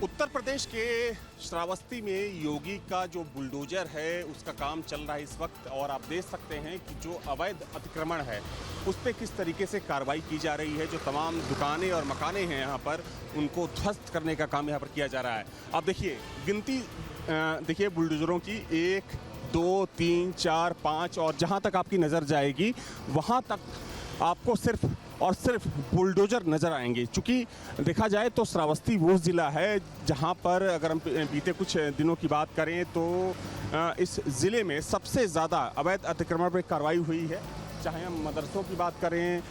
उत्तर प्रदेश के श्रावस्ती में योगी का जो बुलडोजर है उसका काम चल रहा है इस वक्त, और आप देख सकते हैं कि जो अवैध अतिक्रमण है उस पर किस तरीके से कार्रवाई की जा रही है। जो तमाम दुकानें और मकानें हैं यहाँ पर, उनको ध्वस्त करने का काम यहाँ पर किया जा रहा है। आप देखिए गिनती, देखिए बुलडोजरों की 1 2 3 4 5, और जहाँ तक आपकी नज़र जाएगी वहाँ तक आपको सिर्फ और सिर्फ बुलडोजर नज़र आएंगे। चूँकि देखा जाए तो श्रावस्ती वो ज़िला है जहाँ पर अगर हम बीते कुछ दिनों की बात करें तो इस ज़िले में सबसे ज़्यादा अवैध अतिक्रमण पर कार्रवाई हुई है। चाहे हम मदरसों की बात करें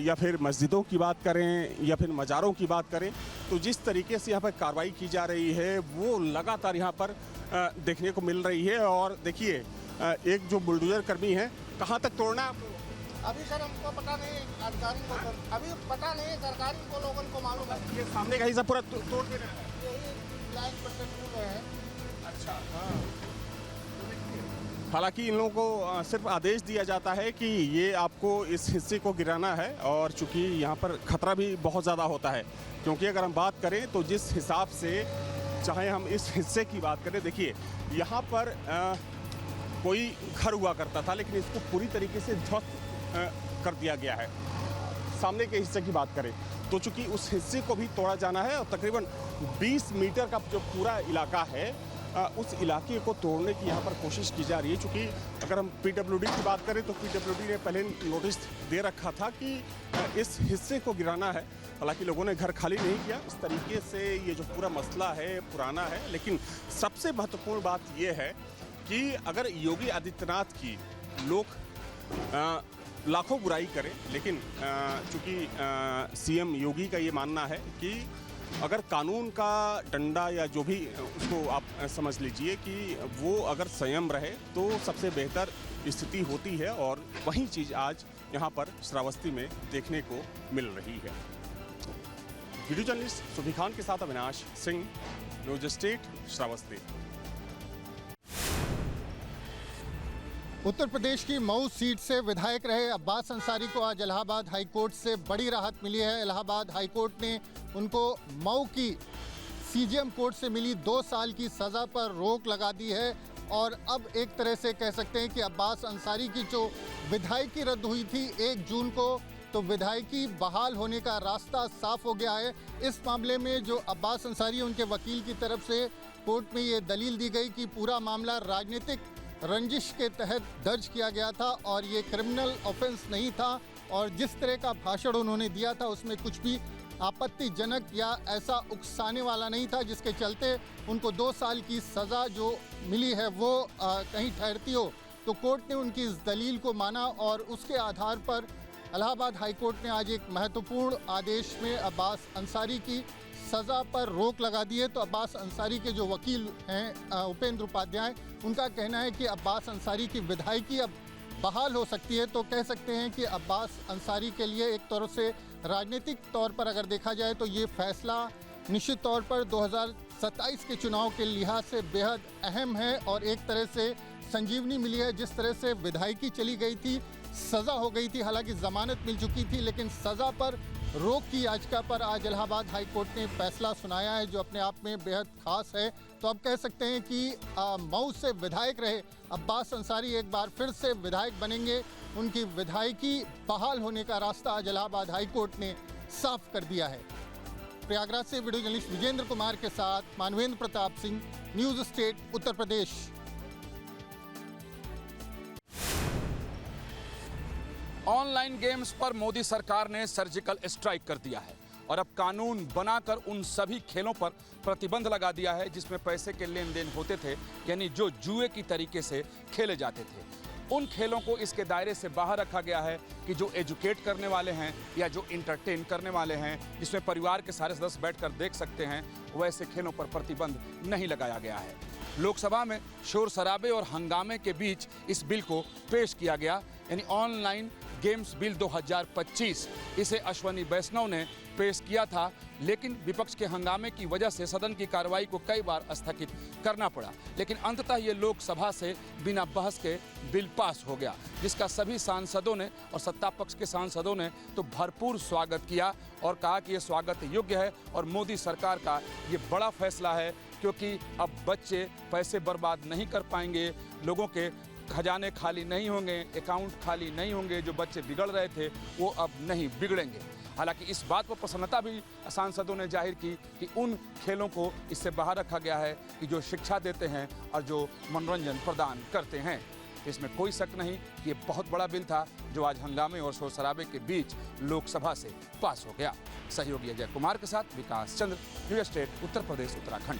या फिर मस्जिदों की बात करें या फिर मज़ारों की बात करें, तो जिस तरीके से यहाँ पर कार्रवाई की जा रही है वो लगातार यहाँ पर देखने को मिल रही है। और देखिए एक जो बुलडोजर कर्मी है, कहाँ तक तोड़ना है आपको? अभी सर हमको पता नहीं, अधिकारी को अभी पता नहीं, सरकारी को लोगों को मालूम है। ये सामने का हिस्सा पूरा तोड़ दे रहा है। यही लाइन पर से टूट रहे हैं। अच्छा, हाँ। हालांकि इन लोगों को सिर्फ आदेश दिया जाता है कि ये आपको इस हिस्से को गिराना है, और चूंकि यहाँ पर खतरा भी बहुत ज़्यादा होता है, क्योंकि अगर हम बात करें तो जिस हिसाब से, चाहे हम इस हिस्से की बात करें, देखिए यहाँ पर कोई घर हुआ करता था लेकिन इसको पूरी तरीके से ध्वस्त कर दिया गया है। सामने के हिस्से की बात करें तो चूंकि उस हिस्से को भी तोड़ा जाना है, और तकरीबन 20 मीटर का जो पूरा इलाका है उस इलाके को तोड़ने की यहाँ पर कोशिश की जा रही है। चूँकि अगर हम पीडब्ल्यूडी की बात करें तो पीडब्ल्यूडी ने पहले नोटिस दे रखा था कि इस हिस्से को गिराना है। हालांकि लोगों ने घर खाली नहीं किया। इस तरीके से ये जो पूरा मसला है पुराना है, लेकिन सबसे महत्वपूर्ण बात ये है कि अगर योगी आदित्यनाथ की लोग लाखों बुराई करें, लेकिन चूँकि सीएम योगी का ये मानना है कि अगर कानून का डंडा या जो भी उसको आप समझ लीजिए कि वो अगर संयम रहे तो सबसे बेहतर स्थिति होती है, और वही चीज़ आज यहाँ पर श्रावस्ती में देखने को मिल रही है। वीडियो जर्नलिस्ट सुभी खान के साथ अविनाश सिंह, न्यूज स्टेट, श्रावस्ती। उत्तर प्रदेश की मऊ सीट से विधायक रहे अब्बास अंसारी को आज इलाहाबाद हाईकोर्ट से बड़ी राहत मिली है। इलाहाबाद हाईकोर्ट ने उनको मऊ की सीजेएम कोर्ट से मिली 2 साल की सज़ा पर रोक लगा दी है, और अब एक तरह से कह सकते हैं कि अब्बास अंसारी की जो विधायकी रद्द हुई थी 1 जून को, तो विधायकी बहाल होने का रास्ता साफ हो गया है। इस मामले में जो अब्बास अंसारी, उनके वकील की तरफ से कोर्ट में ये दलील दी गई कि पूरा मामला राजनीतिक रंजिश के तहत दर्ज किया गया था और ये क्रिमिनल ऑफेंस नहीं था, और जिस तरह का भाषण उन्होंने दिया था उसमें कुछ भी आपत्तिजनक या ऐसा उकसाने वाला नहीं था जिसके चलते उनको 2 साल की सज़ा जो मिली है वो कहीं ठहरती हो। तो कोर्ट ने उनकी इस दलील को माना, और उसके आधार पर इलाहाबाद हाईकोर्ट ने आज एक महत्वपूर्ण आदेश में अब्बास अंसारी की सज़ा पर रोक लगा दी है। तो अब्बास अंसारी के जो वकील हैं उपेंद्र उपाध्याय, उनका कहना है कि अब्बास अंसारी की विधायकी अब बहाल हो सकती है। तो कह सकते हैं कि अब्बास अंसारी के लिए एक तरह से राजनीतिक तौर पर अगर देखा जाए तो ये फैसला निश्चित तौर पर 2027 के चुनाव के लिहाज से बेहद अहम है, और एक तरह से संजीवनी मिली है। जिस तरह से विधायकी चली गई थी, सज़ा हो गई थी, हालांकि ज़मानत मिल चुकी थी, लेकिन सज़ा पर रोक की याचिका पर आज इलाहाबाद हाईकोर्ट ने फैसला सुनाया है, जो अपने आप में बेहद खास है। तो अब कह सकते हैं कि मऊ से विधायक रहे अब्बास अंसारी एक बार फिर से विधायक बनेंगे। उनकी विधायकी बहाल होने का रास्ता आज इलाहाबाद हाईकोर्ट ने साफ कर दिया है। प्रयागराज से वीडियो जर्नलिस्ट विजेंद्र कुमार के साथ Manvendra Pratap Singh, news state, Uttar Pradesh. Online games पर मोदी सरकार ने सर्जिकल स्ट्राइक कर दिया है, और अब कानून बनाकर उन सभी खेलों पर प्रतिबंध लगा दिया है जिसमें पैसे के लेन देन होते थे, यानी जो जुए की तरीके से खेले जाते थे। उन खेलों को इसके दायरे से बाहर रखा गया है कि जो एजुकेट करने वाले हैं या जो इंटरटेन करने वाले हैं, जिसमें परिवार के सारे सदस्य बैठकर देख सकते हैं, वैसे खेलों पर प्रतिबंध नहीं लगाया गया है। लोकसभा में शोर शराबे और हंगामे के बीच इस बिल को पेश किया गया, यानी ऑनलाइन गेम्स बिल 2025। इसे अश्वनी वैष्णव ने पेश किया था, लेकिन विपक्ष के हंगामे की वजह से सदन की कार्रवाई को कई बार स्थगित करना पड़ा। लेकिन अंततः ये लोकसभा से बिना बहस के बिल पास हो गया, जिसका सभी सांसदों ने और सत्ता पक्ष के सांसदों ने तो भरपूर स्वागत किया और कहा कि ये स्वागत योग्य है और मोदी सरकार का ये बड़ा फैसला है, क्योंकि अब बच्चे पैसे बर्बाद नहीं कर पाएंगे, लोगों के खजाने खाली नहीं होंगे, अकाउंट खाली नहीं होंगे, जो बच्चे बिगड़ रहे थे वो अब नहीं बिगड़ेंगे। हालांकि इस बात पर प्रसन्नता भी सांसदों ने जाहिर की कि उन खेलों को इससे बाहर रखा गया है कि जो शिक्षा देते हैं और जो मनोरंजन प्रदान करते हैं। इसमें कोई शक नहीं कि ये बहुत बड़ा बिल था जो आज हंगामे और शोर शराबे के बीच लोकसभा से पास हो गया। सहयोगी अजय कुमार के साथ विकास चंद्र, न्यूज़ स्टेट, उत्तर प्रदेश, उत्तराखंड।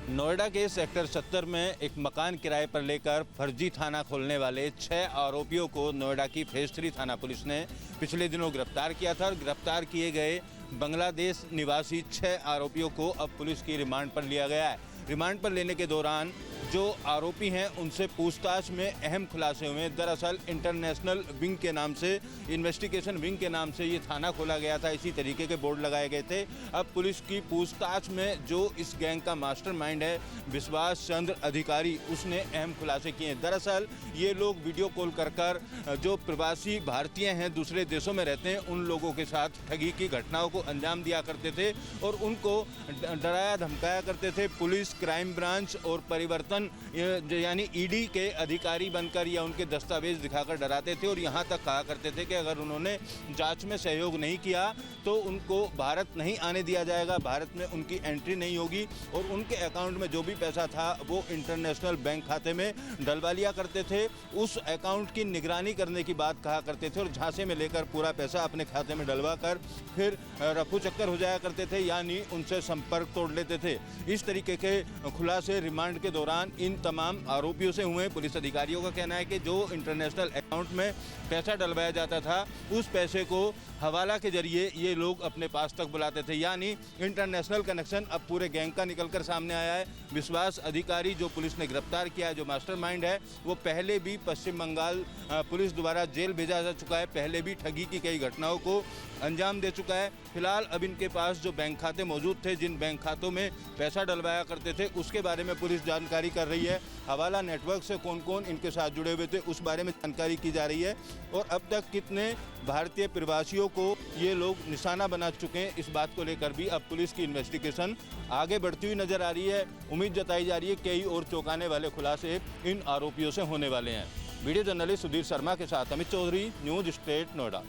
नोएडा के सेक्टर 70 में एक मकान किराए पर लेकर फर्जी थाना खोलने वाले 6 आरोपियों को नोएडा की फेज 3 थाना पुलिस ने पिछले दिनों गिरफ्तार किया था और गिरफ्तार किए गए बांग्लादेश निवासी 6 आरोपियों को अब पुलिस की रिमांड पर लिया गया है। रिमांड पर लेने के दौरान जो आरोपी हैं उनसे पूछताछ में अहम खुलासे हुए। दरअसल इंटरनेशनल विंग के नाम से, इन्वेस्टिगेशन विंग के नाम से ये थाना खोला गया था, इसी तरीके के बोर्ड लगाए गए थे। अब पुलिस की पूछताछ में जो इस गैंग का मास्टरमाइंड है विश्वास चंद्र अधिकारी, उसने अहम खुलासे किए हैं। दरअसल ये लोग वीडियो कॉल कर जो प्रवासी भारतीय हैं, दूसरे देशों में रहते हैं, उन लोगों के साथ ठगी की घटनाओं को अंजाम दिया करते थे और उनको डराया धमकाया करते थे। पुलिस, क्राइम ब्रांच और परिवर्तन यानी ईडी के अधिकारी बनकर या उनके दस्तावेज दिखाकर डराते थे और यहाँ तक कहा करते थे कि अगर उन्होंने जांच में सहयोग नहीं किया तो उनको भारत नहीं आने दिया जाएगा, भारत में उनकी एंट्री नहीं होगी और उनके अकाउंट में जो भी पैसा था वो इंटरनेशनल बैंक खाते में डलवा लिया करते थे। उस अकाउंट की निगरानी करने की बात कहा करते थे और झांसे में लेकर पूरा पैसा अपने खाते में डलवा कर फिर रफू चक्कर हो जाया करते थे, यानी उनसे संपर्क तोड़ लेते थे। इस तरीके के खुलासे रिमांड के दौरान इन तमाम आरोपियों से हुए। पुलिस अधिकारियों का कहना है कि जो इंटरनेशनल अकाउंट में पैसा डलवाया जाता था उस पैसे को हवाला के जरिए ये लोग अपने पास तक बुलाते थे, यानी इंटरनेशनल कनेक्शन अब पूरे गैंग का निकलकर सामने आया है। विश्वास अधिकारी जो पुलिस ने गिरफ्तार किया है, जो मास्टरमाइंड है, वो पहले भी पश्चिम बंगाल पुलिस द्वारा जेल भेजा जा चुका है, पहले भी ठगी की कई घटनाओं को अंजाम दे चुका है। फिलहाल अब इनके पास जो बैंक खाते मौजूद थे, जिन बैंक खातों में पैसा डलवाया करते थे, उसके बारे में पुलिस जानकारी कर रही है। हवाला नेटवर्क से कौन कौन इनके साथ जुड़े हुए थे उस बारे में जानकारी की जा रही है और अब तक कितने भारतीय प्रवासियों को ये लोग निशाना बना चुके हैं, इस बात को लेकर भी अब पुलिस की इन्वेस्टिगेशन आगे बढ़ती हुई नजर आ रही है। उम्मीद जताई जा रही है कई और चौंकाने वाले खुलासे इन आरोपियों से होने वाले हैं। वीडियो जर्नलिस्ट सुधीर शर्मा के साथ अमित चौधरी, न्यूज़ स्टेट, नोएडा।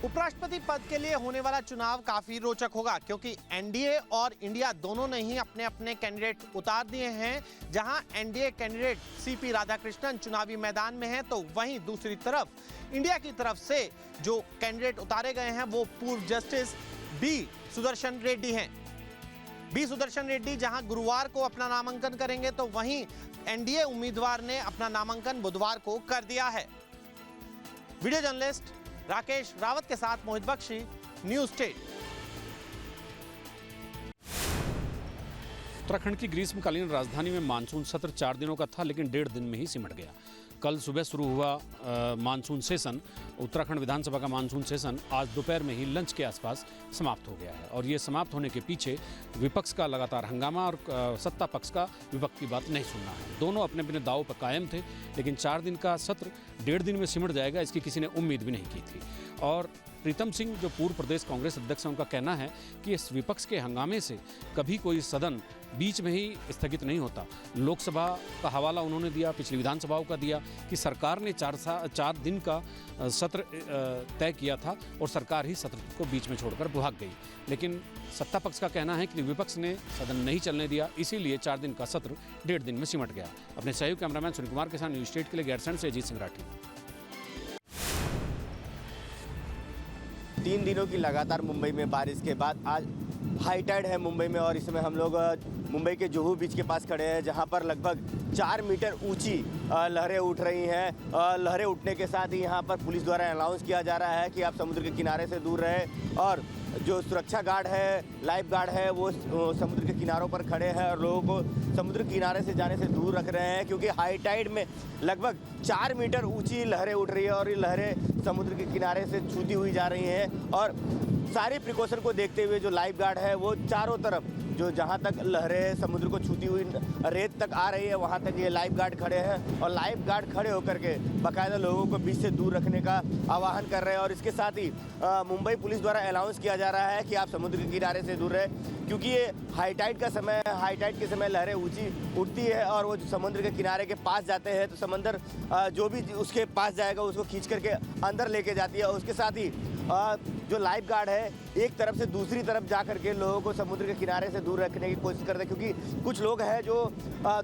उपराष्ट्रपति पद के लिए होने वाला चुनाव काफी रोचक होगा, क्योंकि एनडीए और इंडिया दोनों ने ही अपने अपने कैंडिडेट उतार दिए हैं। जहां एनडीए कैंडिडेट सीपी राधाकृष्णन चुनावी मैदान में हैं, तो वहीं दूसरी तरफ इंडिया की तरफ से जो कैंडिडेट उतारे गए हैं वो पूर्व जस्टिस बी सुदर्शन रेड्डी हैं। बी सुदर्शन रेड्डी जहां गुरुवार को अपना नामांकन करेंगे, तो वहीं एनडीए उम्मीदवार ने अपना नामांकन बुधवार को कर दिया है। वीडियो जर्नलिस्ट राकेश रावत के साथ मोहित बख्शी, न्यूज़ स्टेट। उत्तराखंड की ग्रीष्मकालीन राजधानी में मानसून सत्र 4 दिनों का था, लेकिन 1.5 दिन में ही सिमट गया। कल सुबह शुरू हुआ मानसून सेशन, उत्तराखंड विधानसभा का मानसून सेशन आज दोपहर में ही लंच के आसपास समाप्त हो गया है और ये समाप्त होने के पीछे विपक्ष का लगातार हंगामा और सत्ता पक्ष का विपक्ष की बात नहीं सुनना है। दोनों अपने अपने दाव पर कायम थे, लेकिन 4 दिन का सत्र 1.5 दिन में सिमट जाएगा इसकी किसी ने उम्मीद भी नहीं की थी। और प्रीतम सिंह जो पूर्व प्रदेश कांग्रेस अध्यक्ष हैं, उनका कहना है कि इस विपक्ष के हंगामे से कभी कोई सदन बीच में ही स्थगित नहीं होता। लोकसभा का हवाला उन्होंने दिया, पिछली विधानसभाओं का दिया कि सरकार ने 4 दिन का सत्र तय किया था और सरकार ही सत्र को बीच में छोड़कर भाग गई। लेकिन सत्ता पक्ष का कहना है कि विपक्ष ने सदन नहीं चलने दिया, इसीलिए 4 दिन का सत्र 1.5 दिन में सिमट गया। अपने सहयोगी कैमरामैन सुनील कुमार के साथ न्यूज़ स्टेट के लिए गैरसैंण से अजीत सिंह राठी। 3 दिनों की लगातार मुंबई में बारिश के बाद आज हाई टाइड है मुंबई में और इस समय हम लोग मुंबई के जुहू बीच के पास खड़े हैं, जहां पर लगभग 4 मीटर ऊंची लहरें उठ रही हैं। लहरें उठने के साथ ही यहां पर पुलिस द्वारा अनाउंस किया जा रहा है कि आप समुद्र के किनारे से दूर रहें और जो सुरक्षा गार्ड है, लाइफ गार्ड है, वो समुद्र के किनारों पर खड़े हैं और लोगों को समुद्र किनारे से जाने से दूर रख रहे हैं, क्योंकि हाई टाइड में लगभग 4 मीटर ऊंची लहरें उठ रही है और ये लहरें समुद्र के किनारे से छूती हुई जा रही हैं। और सारी प्रिकॉशन को देखते हुए जो लाइफ गार्ड है वो चारों तरफ जो जहाँ तक लहरें समुद्र को छूती हुई रेत तक आ रही है वहाँ तक ये लाइफ गार्ड खड़े हैं और लाइफ गार्ड खड़े होकर के बाकायदा लोगों को बीच से दूर रखने का आह्वान कर रहे हैं। और इसके साथ ही मुंबई पुलिस द्वारा अनाउंस किया जा रहा है कि आप समुद्र के किनारे से दूर रहें, क्योंकि ये हाई टाइड का समय है। हाई टाइड के समय लहरें ऊंची उठती है और वो समुद्र के किनारे के पास जाते हैं तो समंदर जो भी उसके पास जाएगा उसको खींच करके अंदर लेके जाती है। और उसके साथ ही जो लाइफ गार्ड है एक तरफ से दूसरी तरफ जा करके लोगों को समुद्र के किनारे से दूर रखने की कोशिश करते हैं, क्योंकि कुछ लोग हैं जो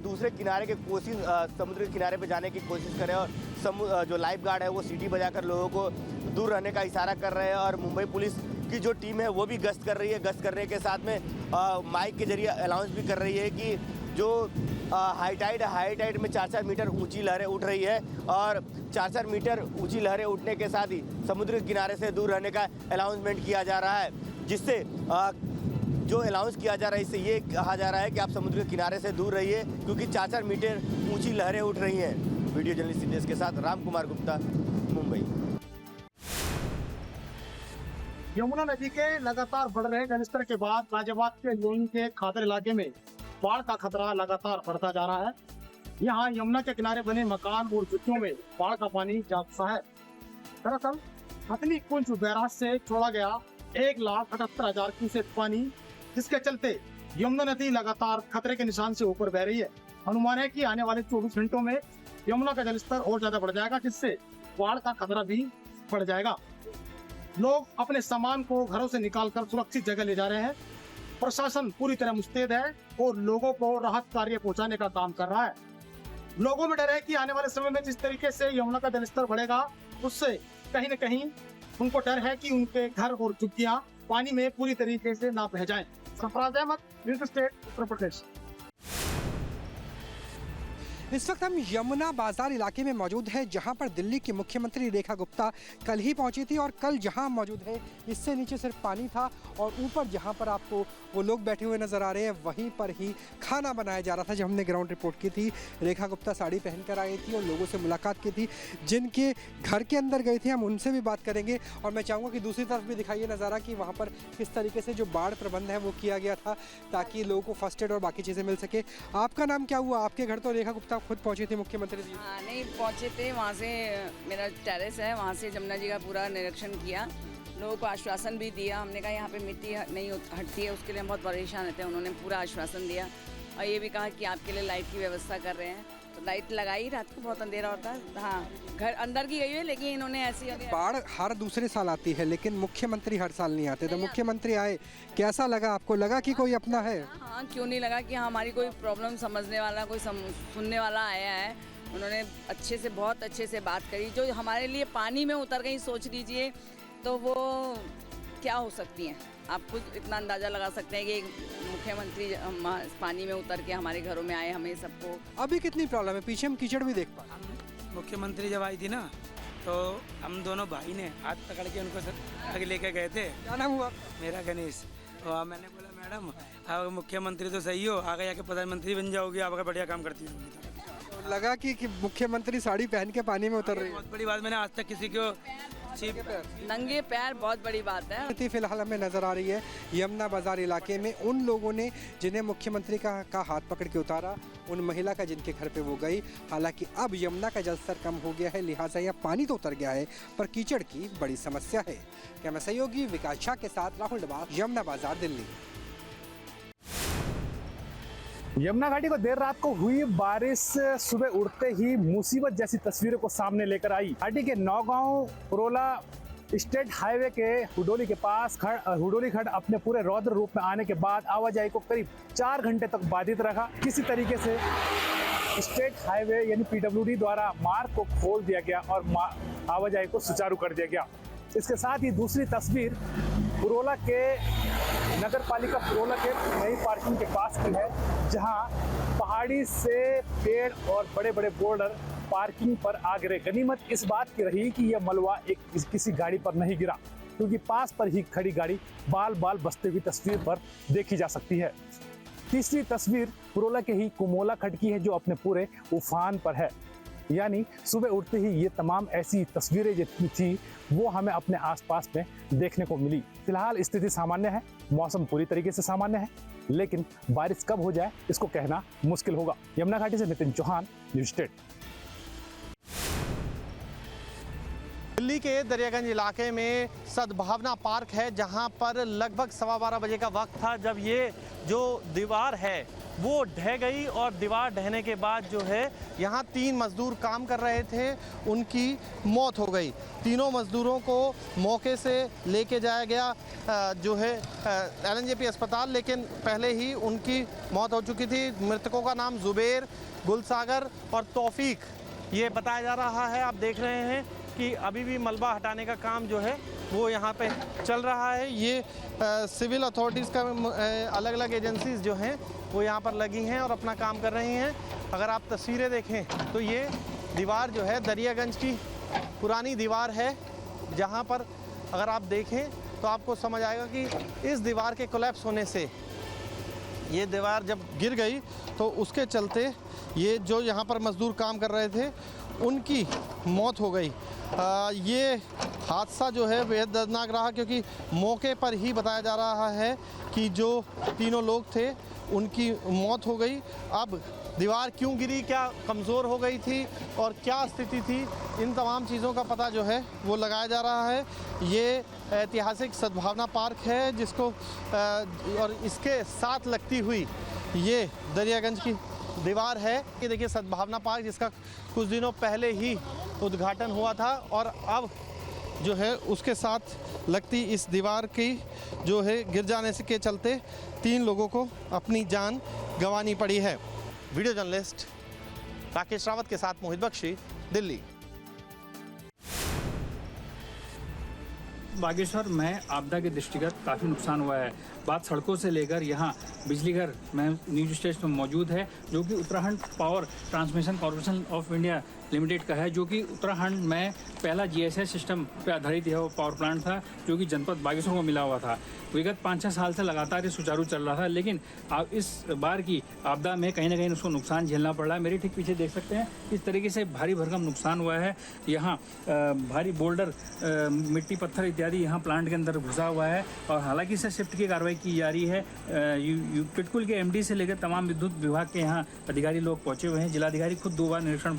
दूसरे किनारे के समुद्र के किनारे पे जाने की कोशिश कर रहे हैं और जो लाइफ गार्ड है वो सीटी बजाकर लोगों को दूर रहने का इशारा कर रहे हैं। और मुंबई पुलिस की जो टीम है वो भी गश्त कर रही है। गश्त करने के साथ में माइक के जरिए अनाउंस भी कर रही है कि जो हाई टाइड में 4-4 मीटर ऊंची लहरें उठ रही है और 4-4 मीटर ऊंची लहरें उठने के साथ ही समुद्र के किनारे से दूर रहने का अनाउंसमेंट किया जा रहा है, जिससे जो अनाउंस किया जा रहा है इससे ये कहा जा रहा है कि आप समुद्र के किनारे से दूर रहिए, क्योंकि 4-4 मीटर ऊंची लहरें उठ रही हैं। वीडियो जर्नलिस्ट सिद्धेश के साथ राम कुमार गुप्ता, मुंबई। यमुना नदी के लगातार बढ़ रहे जलस्तर के बाद गाजियाबाद के लोनी के खादर इलाके में बाढ़ का खतरा लगातार बढ़ता जा रहा है। यहाँ यमुना के किनारे बने मकान और झुग्गियों में बाढ़ का पानी जा घुसा है। दरअसल हथनी कुंज बैराज से छोड़ा गया 1,78,000 क्यूसेक पानी, जिसके चलते यमुना नदी लगातार खतरे के निशान से ऊपर बह रही है। अनुमान है कि आने वाले 24 घंटों में यमुना का जलस्तर और ज्यादा बढ़ जाएगा, जिससे बाढ़ का खतरा भी बढ़ जाएगा। लोग अपने सामान को घरों से निकालकर सुरक्षित जगह ले जा रहे हैं। प्रशासन पूरी तरह मुस्तैद है और लोगों को राहत कार्य पहुंचाने का काम कर रहा है। लोगों में डर है कि आने वाले समय में जिस तरीके से यमुना का जलस्तर बढ़ेगा, उससे कहीं न कहीं उनको डर है कि उनके घर और झुग्गियां पानी में पूरी तरीके से ना बह जाएं। Sarfaraz Ahmad, news state, Uttar Pradesh. इस वक्त हम यमुना बाजार इलाके में मौजूद है, जहां पर दिल्ली की मुख्यमंत्री रेखा गुप्ता कल ही पहुंची थी और कल जहां मौजूद है इससे नीचे सिर्फ पानी था और ऊपर जहां पर आपको वो लोग बैठे हुए नजर आ रहे हैं वहीं पर ही खाना बनाया जा रहा था। जब हमने ग्राउंड रिपोर्ट की थी, रेखा गुप्ता साड़ी पहनकर आई थी और लोगों से मुलाकात की थी जिनके घर के अंदर गए थे। हम उनसे भी बात करेंगे और मैं चाहूँगा कि दूसरी तरफ भी दिखाइए नज़ारा कि वहाँ पर किस तरीके से जो बाढ़ प्रबंध है वो किया गया था ताकि लोगों को फर्स्ट एड और बाकी चीज़ें मिल सके। आपका नाम क्या हुआ? आपके घर तो रेखा गुप्ता खुद पहुंचे थे मुख्यमंत्री जी? हाँ, नहीं पहुंचे थे। वहाँ से मेरा टेरेस है, वहाँ से जमुना जी का पूरा निरीक्षण किया, लोगों को आश्वासन भी दिया। हमने कहा यहाँ पे मिट्टी नहीं हटती है, उसके लिए हम बहुत परेशान रहते हैं। उन्होंने पूरा आश्वासन दिया और ये भी कहा कि आपके लिए लाइट की व्यवस्था कर रहे हैं। तो लाइट लगाई, रात को बहुत अंधेरा होता है। हाँ, घर अंदर की गई है, लेकिन इन्होंने ऐसी बाढ़ हर दूसरे साल आती है लेकिन मुख्यमंत्री हर साल नहीं आते। तो मुख्यमंत्री आए, कैसा लगा आपको? लगा कि कोई अपना है? हाँ, क्यों नहीं लगा कि हमारी कोई प्रॉब्लम समझने वाला, कोई सुनने वाला आया है। उन्होंने अच्छे से, बहुत अच्छे से बात करी। जो हमारे लिए पानी में उतर गई, सोच लीजिए तो वो क्या हो सकती हैं। आप खुद इतना अंदाज़ा लगा सकते हैं कि एक मुख्यमंत्री पानी में उतर के हमारे घरों में आए, हमें सबको। अभी कितनी प्रॉब्लम है? पीछे हम कीचड़ भी देख पाए। मुख्यमंत्री जब आई थी ना, तो हम दोनों भाई ने हाथ पकड़ के उनको आगे लेके गए थे। क्या नाम हुआ? मेरा गणेश। और मैंने बोला मैडम आप मुख्यमंत्री तो सही हो, आगे जाके प्रधानमंत्री बन जाओगी, आपका बढ़िया काम करती होगी। तो लगा कि मुख्यमंत्री साड़ी पहन के पानी में उतर रही है। बहुत बड़ी बात, मैंने आज तक किसी को नंगे पैर, बहुत बड़ी बात है। फिलहाल हमें नजर आ रही है यमुना बाजार इलाके में उन लोगों ने जिन्हें मुख्यमंत्री का हाथ पकड़ के उतारा, उन महिला का जिनके घर पे वो गई। हालांकि अब यमुना का जलस्तर कम हो गया है, लिहाजा यह पानी तो उतर गया है पर कीचड़ की बड़ी समस्या है। कैमरा सहयोगी विकास झा के साथ राहुल डबास, यमुना बाजार, दिल्ली। यमुना घाटी को देर रात को हुई बारिश सुबह उड़ते ही मुसीबत जैसी तस्वीरों को सामने लेकर आई। घाटी के नौगांव पुरोला स्टेट हाईवे के हुडोली के पास हुडोली खड्ड अपने पूरे रौद्र रूप में आने के बाद आवाजाही को करीब 4 घंटे तक बाधित रखा। किसी तरीके से स्टेट हाईवे यानी PWD द्वारा मार्ग को खोल दिया गया और आवाजाही को सुचारू कर दिया गया। इसके साथ ही दूसरी तस्वीर पुरोला के नगर पालिका पुरोला के नई पार्किंग के पास की है, जहां पहाड़ी से पेड़ और बड़े बड़े बोल्डर पार्किंग पर आ गिरे। गनीमत इस बात की रही कि यह मलबा किसी गाड़ी पर नहीं गिरा, क्योंकि पास पर ही खड़ी गाड़ी बाल बाल बसते हुई तस्वीर पर देखी जा सकती है। तीसरी तस्वीर पुरोला के ही कुमोला खड्ड की है, जो अपने पूरे उफान पर है। यानी सुबह उठते ही ये तमाम ऐसी तस्वीरें जितनी थी वो हमें अपने आसपास में देखने को मिली। फिलहाल स्थिति सामान्य है, मौसम पूरी तरीके से सामान्य है, लेकिन बारिश कब हो जाए इसको कहना मुश्किल होगा। यमुना घाटी से नितिन चौहान, न्यूज़ स्टेट। दिल्ली के दरियागंज इलाके में सद्भावना पार्क है, जहां पर लगभग 12:15 बजे का वक्त था जब ये जो दीवार है वो ढह गई। और दीवार ढहने के बाद जो है यहाँ 3 मजदूर काम कर रहे थे, उनकी मौत हो गई। तीनों मजदूरों को मौके से लेके जाया गया जो है LNJP अस्पताल, लेकिन पहले ही उनकी मौत हो चुकी थी। मृतकों का नाम जुबेर, गुलसागर और तौफीक ये बताया जा रहा है। आप देख रहे हैं कि अभी भी मलबा हटाने का काम जो है वो यहाँ पे चल रहा है। ये सिविल अथॉरिटीज़ का अलग अलग एजेंसीज जो हैं वो यहाँ पर लगी हैं और अपना काम कर रही हैं। अगर आप तस्वीरें देखें तो ये दीवार जो है दरियागंज की पुरानी दीवार है, जहाँ पर अगर आप देखें तो आपको समझ आएगा कि इस दीवार के कोलैप्स होने से ये दीवार जब गिर गई तो उसके चलते ये जो यहाँ पर मजदूर काम कर रहे थे उनकी मौत हो गई। ये हादसा जो है बेहद दर्दनाक रहा, क्योंकि मौके पर ही बताया जा रहा है कि जो तीनों लोग थे उनकी मौत हो गई। अब दीवार क्यों गिरी, क्या कमज़ोर हो गई थी और क्या स्थिति थी, इन तमाम चीज़ों का पता जो है वो लगाया जा रहा है। ये ऐतिहासिक सद्भावना पार्क है जिसको और इसके साथ लगती हुई ये दरियागंज की दीवार है। ये देखिए सद्भावना पार्क, जिसका कुछ दिनों पहले ही उद्घाटन हुआ था और अब जो है उसके साथ लगती इस दीवार की जो है गिर जाने के चलते 3 लोगों को अपनी जान गंवानी पड़ी है। वीडियो जर्नलिस्ट राकेश रावत के साथ मोहित बख्शी, दिल्ली। बागेश्वर में आपदा के दृष्टिगत काफ़ी नुकसान हुआ है। बात सड़कों से लेकर यहाँ बिजली घर में न्यूज स्टेशन में मौजूद है, जो कि Uttarakhand power transmission corporation of India limited का है, जो कि उत्तराखंड में पहला GIS सिस्टम पर आधारित यह पावर प्लांट था, जो कि जनपद बागेश्वर को मिला हुआ था। विगत 5-6 साल से लगातार ये सुचारू चल रहा था, लेकिन अब इस बार की आपदा में कहीं ना कहीं उसको नुकसान झेलना पड़ रहा है। मेरे ठीक पीछे देख सकते हैं इस तरीके से भारी भरकम नुकसान हुआ है। यहाँ भारी बोल्डर, मिट्टी, पत्थर इत्यादि यहाँ प्लांट के अंदर घुसा हुआ है और हालांकि इसे शिफ्ट की कार्रवाई की जा रही है। किटकुल के MD से लेकर तमाम विद्युत विभाग के यहाँ अधिकारी लोग पहुँचे हुए हैं। जिलाधिकारी खुद 2 बार निरीक्षण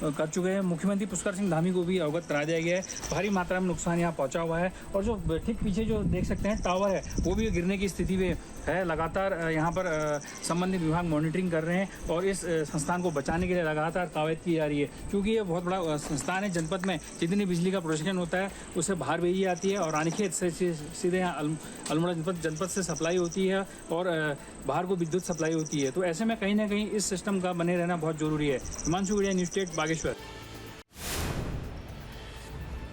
कर चुके हैं। मुख्यमंत्री पुष्कर सिंह धामी को भी अवगत करा दिया गया है। भारी मात्रा में नुकसान यहाँ पहुँचा हुआ है और जो ठीक पीछे जो देख सकते हैं टावर है वो भी गिरने की स्थिति में है। लगातार यहाँ पर संबंधित विभाग मॉनिटरिंग कर रहे हैं और इस संस्थान को बचाने के लिए लगातार कवायद की जा रही है, क्योंकि ये बहुत बड़ा संस्थान है। जनपद में जितनी बिजली का प्रोडक्शन होता है उससे बाहर भेजी जाती है और रानीखेत से सीधे यहाँ अल्मोड़ा जनपद से सप्लाई होती है और बाहर को विद्युत सप्लाई होती है। तो ऐसे में कहीं ना कहीं इस सिस्टम का बने रहना बहुत जरूरी है। हिमांशु गुड़िया, न्यूज़ स्टेट, बागेश्वर।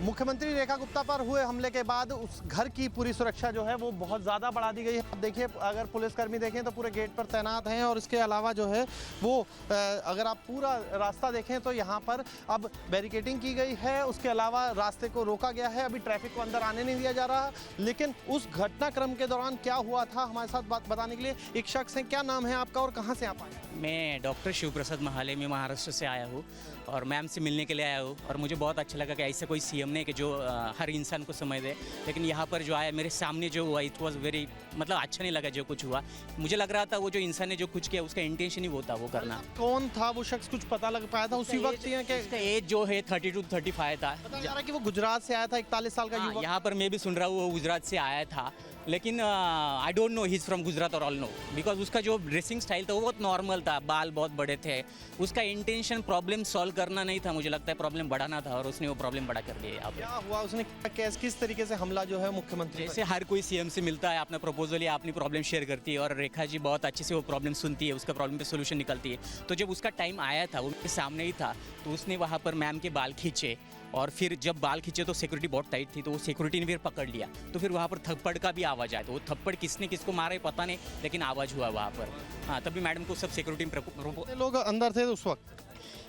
मुख्यमंत्री रेखा गुप्ता पर हुए हमले के बाद उस घर की पूरी सुरक्षा जो है वो बहुत ज़्यादा बढ़ा दी गई है। अब देखिए, अगर पुलिसकर्मी देखें तो पूरे गेट पर तैनात हैं और इसके अलावा जो है वो अगर आप पूरा रास्ता देखें तो यहाँ पर अब बैरिकेडिंग की गई है। उसके अलावा रास्ते को रोका गया है, अभी ट्रैफिक को अंदर आने नहीं दिया जा रहा। लेकिन उस घटनाक्रम के दौरान क्या हुआ था, हमारे साथ बात बताने के लिए एक शख्स हैं। क्या नाम है आपका और कहाँ से आप आए? मैं डॉक्टर शिव प्रसाद महाले में महाराष्ट्र से आया हूँ और मैम से मिलने के लिए आया हूँ और मुझे बहुत अच्छा लगा कि ऐसे कोई CM नहीं कि जो हर इंसान को समझ दे। लेकिन यहाँ पर जो आया मेरे सामने जो हुआ इट वॉज वेरी मतलब अच्छा नहीं लगा जो कुछ हुआ। मुझे लग रहा था वो जो इंसान ने जो कुछ किया उसका इंटेंशन ही वो था वो करना। कौन था वो शख्स, कुछ पता लग पाया था उसी वक्त? उसका एज जो है 32 to 35 था। पता जा रहा है कि वो गुजरात से आया था, 41 साल का युवक। यहाँ पर मैं भी सुन रहा हूँ वो गुजरात से आया था, लेकिन I don't know he is from Gujarat और ऑल नो, बिकॉज उसका जो ड्रेसिंग स्टाइल था वो बहुत नॉर्मल था, बाल बहुत बड़े थे। उसका इंटेंशन प्रॉब्लम सॉल्व करना नहीं था, मुझे लगता है प्रॉब्लम बढ़ाना था और उसने वो प्रॉब्लम बड़ा कर दिया। क्या हुआ, उसने किस तरीके से हमला जो है मुख्यमंत्री? जैसे हर कोई CM से मिलता है, अपना प्रपोजल या अपनी प्रॉब्लम शेयर करती है और रेखा जी बहुत अच्छे से वो प्रॉब्लम सुनती है, उसका प्रॉब्लम पे सोल्यूशन निकलती है। तो जब उसका टाइम आया था वो मेरे सामने ही था, तो उसने वहाँ पर मैम के बाल खींचे और फिर जब बाल खींचे तो सिक्योरिटी बहुत टाइट थी, तो वो सिक्योरिटी ने फिर पकड़ लिया, तो फिर वहाँ पर थप्पड़ का भी आवाज़ आया। तो वो थप्पड़ किसने किसको मारा है पता नहीं, लेकिन आवाज़ हुआ वहाँ पर। हाँ, तभी मैडम को सब सिक्योरिटी लोग अंदर थे उस वक्त?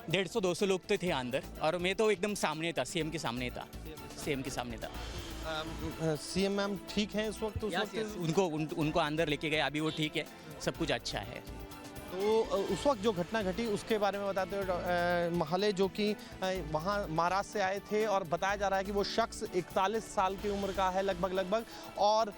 150-200 लोग तो थे अंदर, और मैं तो एकदम सामने था, सीएम के सामने था, सीएम के सामने था। सीएम मैम ठीक है इस वक्त? उनको अंदर लेके गए, अभी वो ठीक है, सब कुछ अच्छा है। तो उस वक्त जो घटना घटी उसके बारे में बताते हुए महाले, जो कि वहाँ महाराष्ट्र से आए थे, और बताया जा रहा है कि वो शख्स 41 साल की उम्र का है लगभग, और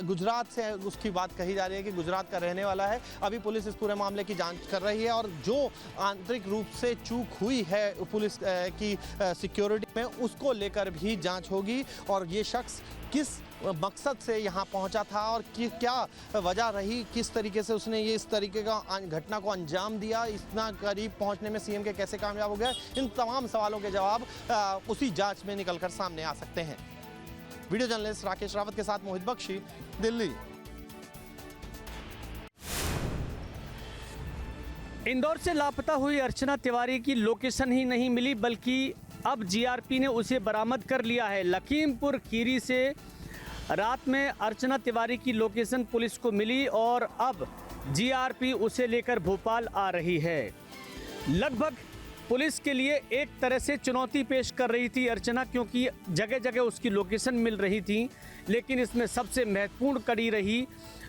गुजरात से उसकी बात कही जा रही है कि गुजरात का रहने वाला है। अभी पुलिस इस पूरे मामले की जांच कर रही है, और जो आंतरिक रूप से चूक हुई है पुलिस की सिक्योरिटी में, उसको लेकर भी जाँच होगी, और ये शख्स किस मकसद से यहाँ पहुँचा था और क्या वजह रही, किस तरीके से उसने ये इस तरीके का घटना को अंजाम दिया, इतना करीब पहुँचने में सीएम के कैसे कामयाब हो गया, इन तमाम सवालों के जवाब उसी जांच में निकलकर सामने आ सकते हैं। वीडियो जर्नलिस्ट राकेश रावत के साथ मोहित बख्शी, दिल्ली। इंदौर से लापता हुई अर्चना तिवारी की लोकेशन ही नहीं मिली, बल्कि अब जीआरपी ने उसे बरामद कर लिया है। लखीमपुर खीरी से रात में अर्चना तिवारी की लोकेशन पुलिस को मिली, और अब जीआरपी उसे लेकर भोपाल आ रही है। लगभग पुलिस के लिए एक तरह से चुनौती पेश कर रही थी अर्चना, क्योंकि जगह जगह उसकी लोकेशन मिल रही थी, लेकिन इसमें सबसे महत्वपूर्ण कड़ी रही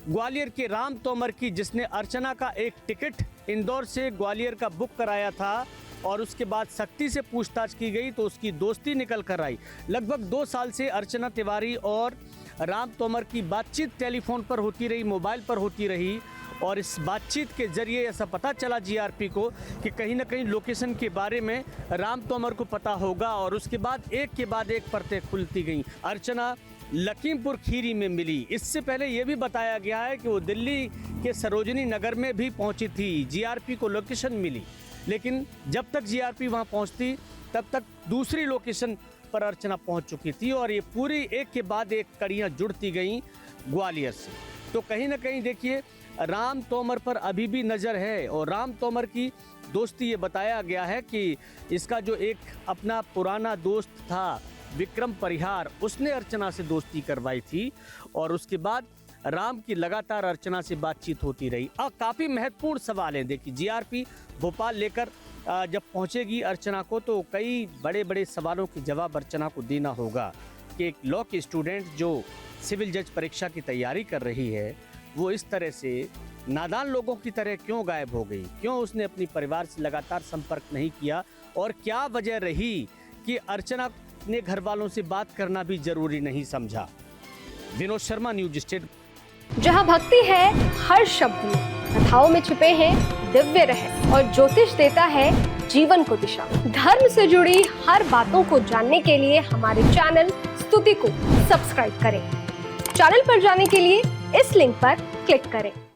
ग्वालियर के राम तोमर की, जिसने अर्चना का एक टिकट इंदौर से ग्वालियर का बुक कराया था, और उसके बाद सख्ती से पूछताछ की गई तो उसकी दोस्ती निकल कर आई। लगभग 2 साल से अर्चना तिवारी और राम तोमर की बातचीत टेलीफोन पर होती रही, मोबाइल पर होती रही, और इस बातचीत के जरिए ऐसा पता चला जीआरपी को कि कहीं ना कहीं लोकेशन के बारे में राम तोमर को पता होगा, और उसके बाद एक के बाद एक परतें खुलती गईं। अर्चना लखीमपुर खीरी में मिली। इससे पहले ये भी बताया गया है कि वो दिल्ली के सरोजनी नगर में भी पहुंची थी, जीआरपी को लोकेशन मिली, लेकिन जब तक जीआरपी वहां पहुंचती तब तक दूसरी लोकेशन पर अर्चना पहुंच चुकी थी, और ये पूरी एक के बाद एक कड़ियां जुड़ती गईं ग्वालियर से। तो कहीं ना कहीं देखिए, राम तोमर पर अभी भी नज़र है, और राम तोमर की दोस्ती, ये बताया गया है कि इसका जो एक अपना पुराना दोस्त था विक्रम परिहार, उसने अर्चना से दोस्ती करवाई थी, और उसके बाद राम की लगातार अर्चना से बातचीत होती रही। अब काफ़ी महत्वपूर्ण सवाल हैं। देखिए, जीआरपी भोपाल लेकर जब पहुंचेगी अर्चना को, तो कई बड़े बड़े सवालों के जवाब अर्चना को देना होगा कि एक लॉ की स्टूडेंट जो सिविल जज परीक्षा की तैयारी कर रही है, वो इस तरह से नादान लोगों की तरह क्यों गायब हो गई, क्यों उसने अपनी परिवार से लगातार संपर्क नहीं किया, और क्या वजह रही कि अर्चना ने घर वालों से बात करना भी जरूरी नहीं समझा। Vinod Sharma, news state. जहां भक्ति है हर शब्द में, कथाओं में छुपे हैं दिव्य रहस्य, और ज्योतिष देता है जीवन को दिशा। धर्म से जुड़ी हर बातों को जानने के लिए हमारे चैनल स्तुति को सब्सक्राइब करें। चैनल पर जाने के लिए इस लिंक पर क्लिक करें।